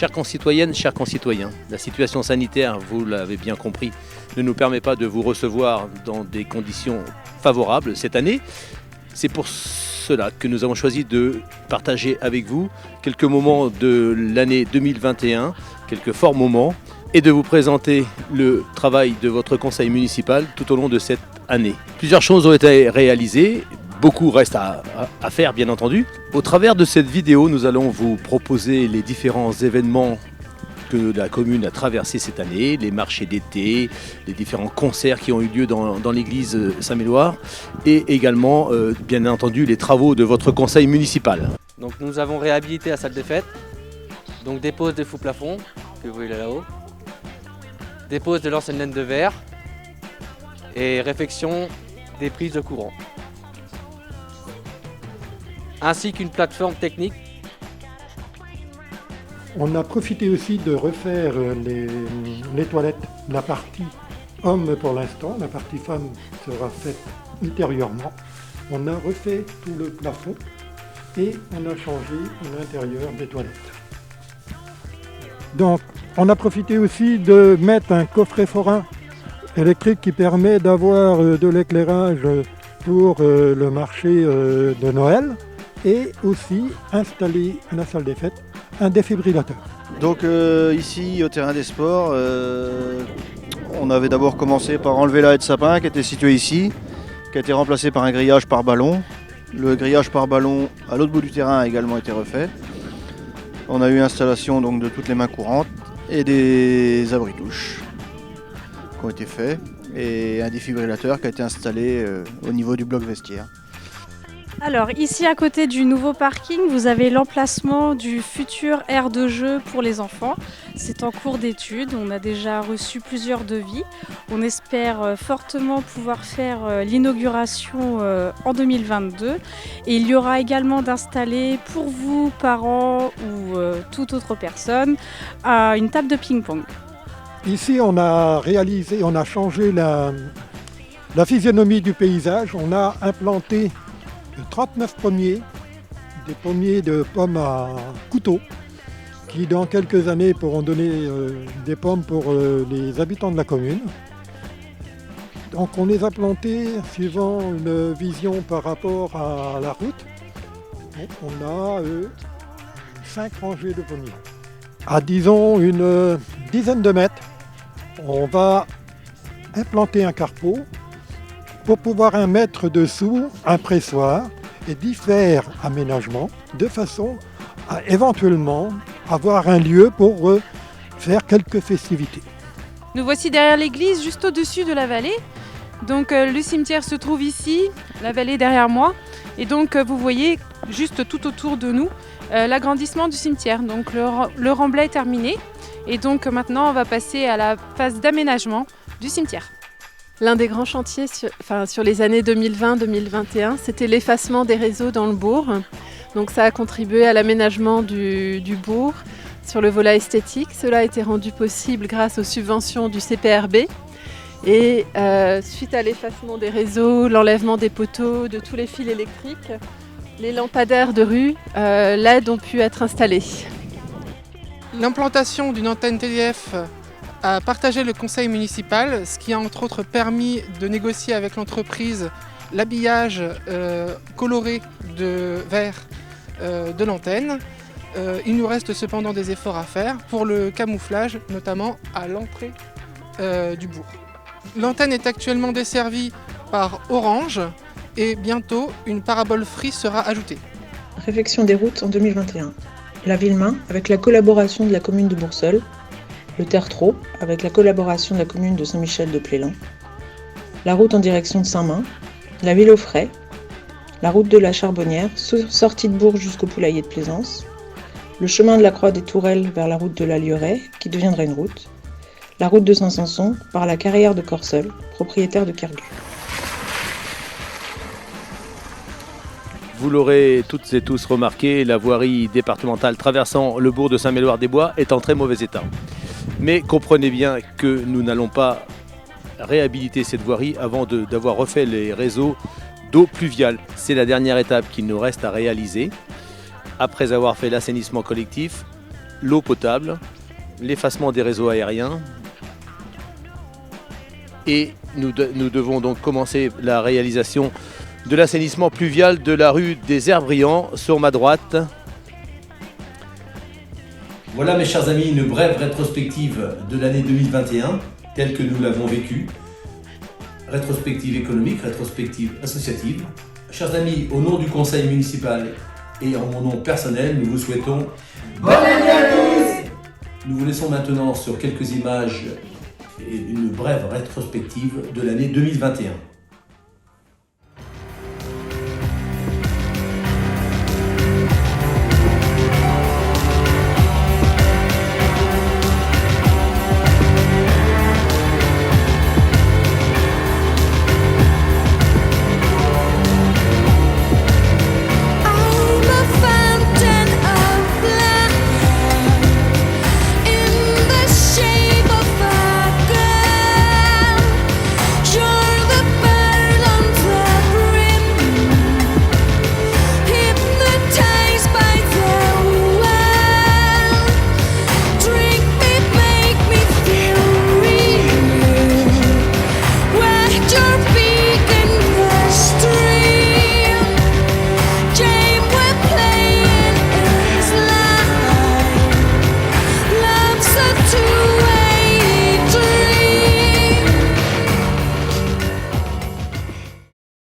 Chères concitoyennes, chers concitoyens, la situation sanitaire, vous l'avez bien compris, ne nous permet pas de vous recevoir dans des conditions favorables cette année. C'est pour cela que nous avons choisi de partager avec vous quelques moments de l'année 2021, quelques forts moments, et de vous présenter le travail de votre conseil municipal tout au long de cette année. Plusieurs choses ont été réalisées. Beaucoup reste à faire, bien entendu. Au travers de cette vidéo, nous allons vous proposer les différents événements que la commune a traversés cette année, les marchés d'été, les différents concerts qui ont eu lieu dans l'église Saint-Méloire et également, bien entendu, les travaux de votre conseil municipal. Donc nous avons réhabilité la salle des fêtes, donc dépose des fous plafonds, que vous voyez là-haut, dépose de l'ancienne laine de verre et réfection des prises de courant, ainsi qu'une plateforme technique. On a profité aussi de refaire les toilettes, la partie homme pour l'instant, la partie femme sera faite ultérieurement. On a refait tout le plafond et on a changé l'intérieur des toilettes. Donc on a profité aussi de mettre un coffret forain électrique qui permet d'avoir de l'éclairage pour le marché de Noël. Et aussi installer à la salle des fêtes un défibrillateur. Donc ici au terrain des sports, on avait d'abord commencé par enlever la haie de sapin qui était située ici, qui a été remplacée par un grillage par ballon. Le grillage par ballon à l'autre bout du terrain a également été refait. On a eu installation donc, de toutes les mains courantes et des abris-douches qui ont été faits et un défibrillateur qui a été installé au niveau du bloc vestiaire. Alors ici à côté du nouveau parking, vous avez l'emplacement du futur aire de jeu pour les enfants. C'est en cours d'étude, on a déjà reçu plusieurs devis. On espère fortement pouvoir faire l'inauguration en 2022. Et il y aura également d'installer pour vous, parents ou toute autre personne, une table de ping-pong. Ici on a réalisé, on a changé la physionomie du paysage, on a implanté 39 pommiers, des pommiers de pommes à couteau, qui dans quelques années pourront donner des pommes pour les habitants de la commune. Donc on les a plantés suivant une vision par rapport à la route. Donc on a 5 rangées de pommiers. À disons une dizaine de mètres, on va implanter un carrefour pour pouvoir mettre dessous un pressoir et différents aménagements de façon à éventuellement avoir un lieu pour faire quelques festivités. Nous voici derrière l'église, juste au-dessus de la vallée. Donc le cimetière se trouve ici, la vallée derrière moi. Et donc vous voyez juste tout autour de nous l'agrandissement du cimetière. Donc le remblai est terminé. Et donc maintenant on va passer à la phase d'aménagement du cimetière. L'un des grands chantiers sur les années 2020-2021, c'était l'effacement des réseaux dans le bourg. Donc ça a contribué à l'aménagement du bourg sur le volet esthétique. Cela a été rendu possible grâce aux subventions du CPRB. Et suite à l'effacement des réseaux, l'enlèvement des poteaux, de tous les fils électriques, les lampadaires de rue LED ont pu être installés. L'implantation d'une antenne TDF a partagé le conseil municipal, ce qui a entre autres permis de négocier avec l'entreprise l'habillage coloré de vert de l'antenne. Il nous reste cependant des efforts à faire pour le camouflage, notamment à l'entrée du bourg. L'antenne est actuellement desservie par Orange et bientôt une parabole Free sera ajoutée. Réfection des routes en 2021. La Villemain avec la collaboration de la commune de Bourseul. Le Tertreau, avec la collaboration de la commune de Saint-Michel-de-Plélan, la route en direction de Saint-Main, la ville aux Frais, la route de la Charbonnière, sortie de Bourg jusqu'au poulailler de Plaisance, le chemin de la Croix des Tourelles vers la route de la Lieuret, qui deviendra une route, la route de Saint-Sanson par la carrière de Corseul, propriétaire de Kergu. Vous l'aurez toutes et tous remarqué, la voirie départementale traversant le bourg de Saint-Méloire-des-Bois est en très mauvais état. Mais comprenez bien que nous n'allons pas réhabiliter cette voirie avant d'avoir refait les réseaux d'eau pluviale. C'est la dernière étape qu'il nous reste à réaliser. Après avoir fait l'assainissement collectif, l'eau potable, l'effacement des réseaux aériens. Et nous devons donc commencer la réalisation de l'assainissement pluvial de la rue des Airs-Brillants sur ma droite. Voilà mes chers amis, une brève rétrospective de l'année 2021 telle que nous l'avons vécue. Rétrospective économique, rétrospective associative. Chers amis, au nom du conseil municipal et en mon nom personnel, nous vous souhaitons bonne année à tous. Nous vous laissons maintenant sur quelques images et une brève rétrospective de l'année 2021.